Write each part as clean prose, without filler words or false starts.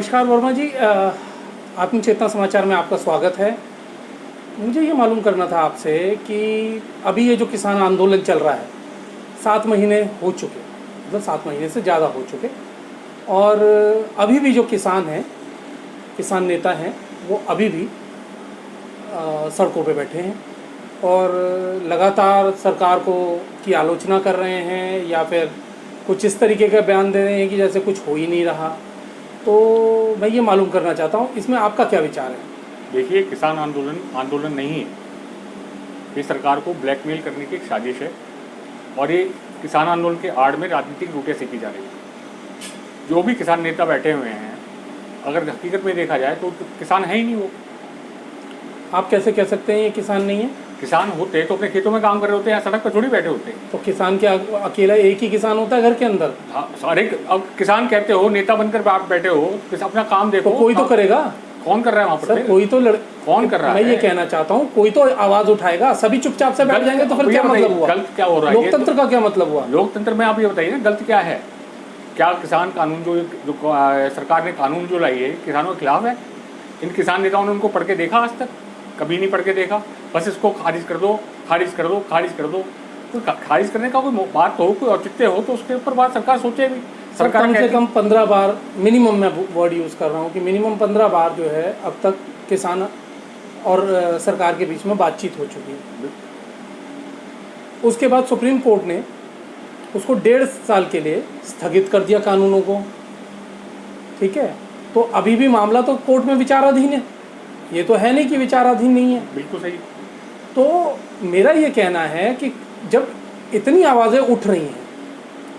नमस्कार वर्मा जी, आत्मचेतना समाचार में आपका स्वागत है। मुझे ये मालूम करना था आपसे कि अभी ये जो किसान आंदोलन चल रहा है 7 महीने हो चुके, मतलब 7 महीने से ज़्यादा हो चुके, और अभी भी जो किसान हैं, किसान नेता हैं, वो अभी भी सड़कों पे बैठे हैं और लगातार सरकार की आलोचना कर रहे हैं या फिर कुछ इस तरीके का बयान दे रहे हैं कि जैसे कुछ हो ही नहीं रहा। तो मैं ये मालूम करना चाहता हूँ, इसमें आपका क्या विचार है? देखिए, किसान आंदोलन नहीं है, ये सरकार को ब्लैकमेल करने की एक साजिश है और ये किसान आंदोलन के आड़ में राजनीतिक रोटियां सेकी जा रही है। जो भी किसान नेता बैठे हुए हैं, अगर हकीकत में देखा जाए तो किसान है ही नहीं वो। आप कैसे कह सकते हैं ये किसान नहीं है? किसान होते तो अपने खेतों में काम कर रहे होते हैं, सड़क पर थोड़ी बैठे होते। तो किसान क्या अकेला एक ही किसान होता है घर के अंदर? हाँ, सारे अब किसान कहते हो, नेता बनकर आप बैठे हो, अपना काम देखो। तो कोई तो करेगा। कौन कर रहा है वहाँ पर? सर कोई तो कौन कर रहा है? मैं ये कहना चाहता हूँ, कोई तो आवाज उठाएगा। सभी चुपचाप से बैठ जाएंगे तो फिर क्या मतलब हुआ? गलत क्या हो रहा है? लोकतंत्र का क्या मतलब हुआ? लोकतंत्र में आप ये बताइए ना, गलत क्या है? क्या किसान कानून जो सरकार ने कानून जो लाई है किसानों के खिलाफ है? इन किसान नेताओं ने उनको पढ़ के देखा? आज तक कभी नहीं पढ़ के देखा। बस इसको खारिज कर दो, खारिज कर दो, खारिज कर दो। तो खारिज करने का कोई बात हो, कोई औचित्य हो तो उसके ऊपर बात सरकार सोचे भी। सरकार कम से कम 15 बार, मिनिमम मैं वर्ड यूज़ कर रहा हूँ कि मिनिमम 15 बार जो है अब तक किसान और सरकार के बीच में बातचीत हो चुकी है। उसके बाद सुप्रीम कोर्ट ने उसको 1.5 साल के लिए स्थगित कर दिया कानूनों को। ठीक है, तो अभी भी मामला तो कोर्ट में विचाराधीन है, ये तो है नहीं कि विचाराधीन नहीं है। बिल्कुल सही। तो मेरा ये कहना है कि जब इतनी आवाज़ें उठ रही हैं,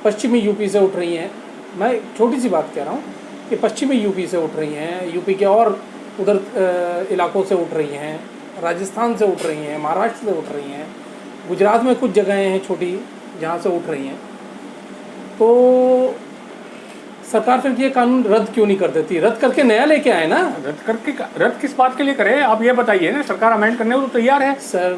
पश्चिमी यूपी से उठ रही हैं, मैं छोटी सी बात कह रहा हूँ कि पश्चिमी यूपी से उठ रही हैं, यूपी के और उधर इलाकों से उठ रही हैं, राजस्थान से उठ रही हैं, महाराष्ट्र से उठ रही हैं, गुजरात में कुछ जगहें हैं छोटी जहाँ से उठ रही हैं, तो सरकार फिर ये कानून रद्द क्यों नहीं कर देती? रद्द करके नया लेके आए ना। रद्द किस बात के लिए करे आप ये बताइए ना। सरकार अमेंड करने को तो तैयार है सर।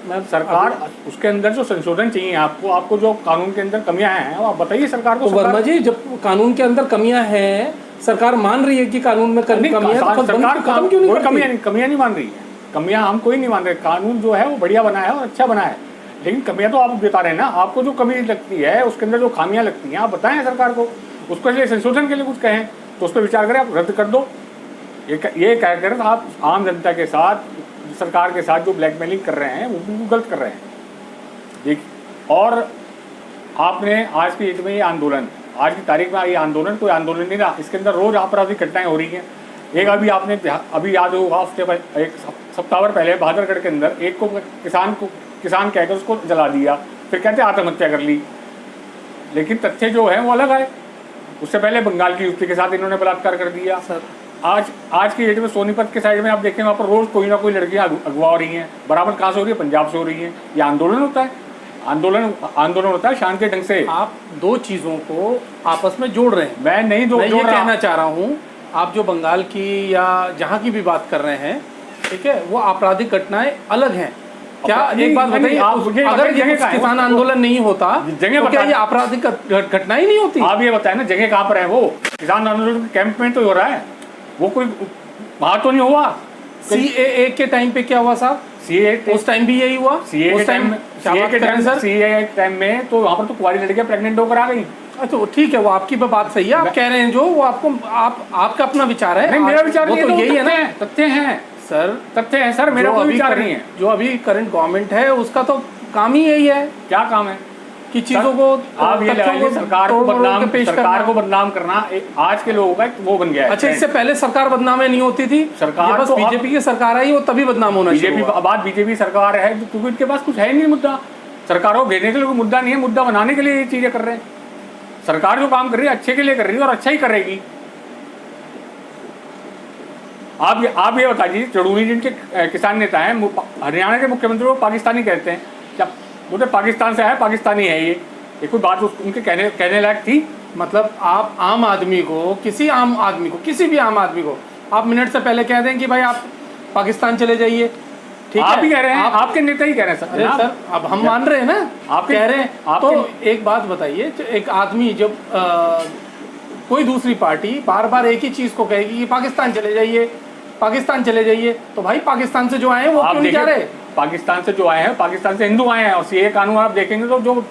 मैं सरकार उसके अंदर जो संशोधन चाहिए आपको जो कानून के अंदर कमियां हैं वो आप बताइए सरकार को। तो वर्मा जी, जब कानून के अंदर कमियां हैं, सरकार मान रही है कि कानून में कमियां हैं, तो सरकार खत्म क्यों नहीं करती? कमियां नहीं मान रही है। कमियां हम कोई नहीं मान रहे। कानून जो है वो बढ़िया बना है और अच्छा बना है, लेकिन कमियां तो आप बता रहे हैं ना। आपको जो कमी लगती है उसके अंदर जो खामियां लगती हैं आप बताएं सरकार को, उसको लिए संशोधन के लिए कुछ कहें तो उस पर विचार करें। आप रद्द कर दो ये कहकर आप आम जनता के साथ, सरकार के साथ जो ब्लैकमेलिंग कर रहे हैं वो बिल्कुल गलत कर रहे हैं। देखिए, और आपने आज की डेट में ये आंदोलन, आज की तारीख में ये आंदोलन कोई आंदोलन नहीं रहा, इसके अंदर रोज आपराधिक घटनाएं हो रही हैं। एक अभी याद होगा, एक सप्ताह भर पहले बहादुरगढ़ के अंदर एक को किसान कहकर उसको जला दिया, फिर कहते आत्महत्या कर ली। लेकिन तथ्य जो है वो अलग है। उससे पहले बंगाल की युवती के साथ इन्होंने बलात्कार कर दिया। सर आज की डेट में सोनीपत के साइड में आप देखें, वहाँ पर रोज कोई ना कोई लड़कियां अगवा हो रही हैं। बराबर कहाँ से हो रही है? पंजाब से हो रही हैं। ये आंदोलन होता है? आंदोलन होता है शांति ढंग से। आप दो चीज़ों को आपस में जोड़ रहे हैं। मैं नहीं जोड़ रहा। कहना चाह रहा हूँ, आप जो बंगाल की या जहाँ की भी बात कर रहे हैं, ठीक है, वो आपराधिक घटनाएं अलग हैं। क्या एक बात बताइए, अगर ये किसान आंदोलन नहीं होता तो क्या ये आपराधिक घटना ही नहीं होती? आप ये बताएं ना, जगह कहाँ पर है? वो किसान आंदोलन के कैंप में तो हो रहा है, वो कोई वहाँ तो नहीं हुआ। सीएए के टाइम पे क्या हुआ साहब? सीएए उस टाइम भी यही हुआ। सीएए के टाइम में तो वहाँ पर तो कुंवारी लड़कियां प्रेग्नेंट होकर आ गई। अच्छा ठीक है, वो आपकी बात सही है, आप कह रहे हैं जो वो आपका अपना विचार है। नहीं, मेरा विचार तो यही है ना। तथ्य हैं सर, तथ्य है सर, मेरा कोई विचार नहीं है। जो अभी करंट गवर्नमेंट है उसका तो काम ही यही है। क्या काम है? कि चीजों को आप ये लगाइए, सरकार को बदनाम करना आज के लोगों का वो बन गया है। अच्छा, इससे पहले सरकार बदनाम नहीं होती थी? सरकार बस बीजेपी की सरकार आई वो तभी बदनाम होना बीजेपी बात बीजेपी सरकार है क्योंकि इनके पास कुछ है नहीं मुद्दा। सरकारों को भेजने के लिए कोई मुद्दा नहीं है, मुद्दा बनाने के लिए ये चीजें कर रहे हैं। सरकार जो काम कर रही है अच्छे के लिए कर रही है और अच्छा ही करेगी। आप ये बताइए, चड़ूनी जिनके किसान नेता हैं, हरियाणा के मुख्यमंत्री को पाकिस्तानी कहते हैं। क्या वो तो पाकिस्तान से है, पाकिस्तानी है? ये कोई बात उनके कहने लायक थी? मतलब आप आम आदमी को, किसी भी आम आदमी को आप मिनट से पहले कह दें कि भाई आप पाकिस्तान चले जाइए, ठीक है? आप ही कह रहे हैं, आपके नेता ही कह रहे हैं सर। अरे सर, अब हम मान रहे हैं ना, आप कह रहे हैं। तो एक बात बताइए, एक आदमी जब कोई दूसरी पार्टी बार बार एक ही चीज़ को कहेगी कि पाकिस्तान चले जाइए, पाकिस्तान चले जाइए, तो भाई पाकिस्तान से जो आए हैं वो क्यों नहीं जा रहे? पाकिस्तान से जो आए हैं, पाकिस्तान से हिंदू आए हैं, और सीए कानून आप देखेंगे तो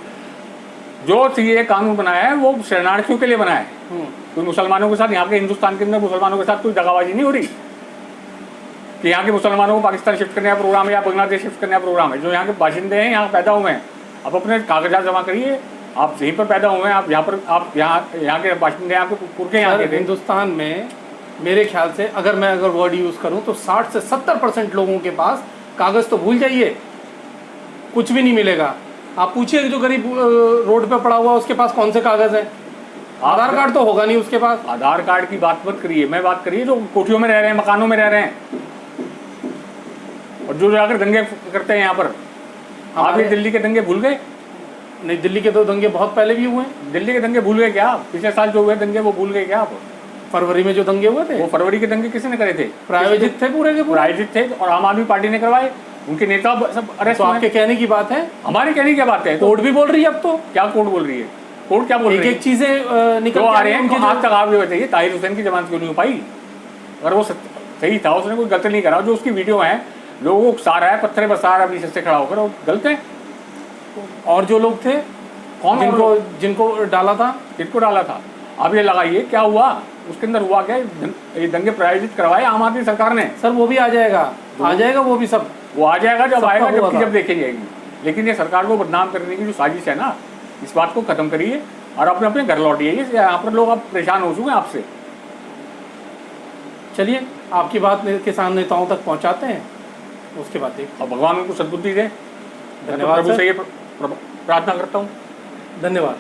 जो सीए कानून बनाया है वो शरणार्थियों के लिए बनाया है। कोई मुसलमानों के साथ, यहाँ के हिंदुस्तान के अंदर मुसलमानों के साथ कोई दगाबाजी नहीं हो रही कि यहाँ के मुसलमानों को पाकिस्तान शिफ्ट करने का प्रोग्राम है या बांग्लादेश शिफ्ट करने का प्रोग्राम है। जो यहाँ के बाशिंदे हैं, यहाँ पैदा हुए हैं, आप अपने कागजात जमा करिए, आप यहीं पर पैदा हुए हैं, आप यहाँ पर, आप यहाँ के बाशिंदे, यहाँ के पुरखे यहाँ के थे। हिंदुस्तान में मेरे ख्याल से अगर वर्ड यूज़ करूँ तो 60 से 70% लोगों के पास कागज़ तो भूल जाइए, कुछ भी नहीं मिलेगा। आप पूछिए जो गरीब रोड पे पड़ा हुआ उसके पास कौन से कागज़ हैं? आधार कार्ड तो होगा नहीं उसके पास। आधार कार्ड की बात मत करिए, मैं बात करिए जो कोठियों में रह रहे हैं, मकानों में रह रहे हैं, और जो जाकर दंगे करते हैं यहाँ पर। आप ये दिल्ली के दंगे भूल गए? नहीं, दिल्ली के तो दंगे बहुत पहले भी हुए हैं। दिल्ली के दंगे भूल गए क्या? पिछले साल जो हुए दंगे वो भूल गए क्या आप? फरवरी में जो दंगे हुए थे, वो फरवरी के दंगे किसने करे थे? प्रायोजित थे, पूरे के पूरे प्रायोजित थे, और आम आदमी पार्टी ने करवाए, उनके नेता सब अरेस्ट। तो आपके कहने की बात है, हमारे कहने की बात है। कोर्ट भी बोल रही है अब तो। क्या कोर्ट बोल रही है? कोर्ट क्या बोल रही है? एक चीजें निकल आ रहे हैं। उनकी आज तक आप ये बताइए, ताहिर हुसैन की जमानत क्यों नहीं हो पाई? अगर वो सही था, उसने कोई गलती नहीं करा, जो उसकी वीडियो है, लोगों को उकसा रहा है, पत्थर बसा रहा है बीच से खड़ा होकर, वो गलत है। और जो लोग थे, कौन जिनको डाला था, किसको डाला था? अब ये लगाइए क्या हुआ उसके अंदर, हुआ क्या? ये दंगे प्रायोजित करवाए आम आदमी सरकार ने। सर वो भी आ जाएगा वो भी सब, वो आ जाएगा जब आएगा, जब देखी जाएगी। लेकिन ये सरकार को बदनाम करने की जो साजिश है ना, इस बात को खत्म करिए और अपने अपने घर लौटिए। यहाँ पर लोग अब परेशान हो चुके हैं आपसे। चलिए आपकी बात किसान नेताओं तक पहुँचाते हैं, उसके बाद देखिए। और भगवान उनको सद्बुद्धि दे। धन्यवाद प्रभु सर। से ये प्रार्थना करता हूँ। धन्यवाद।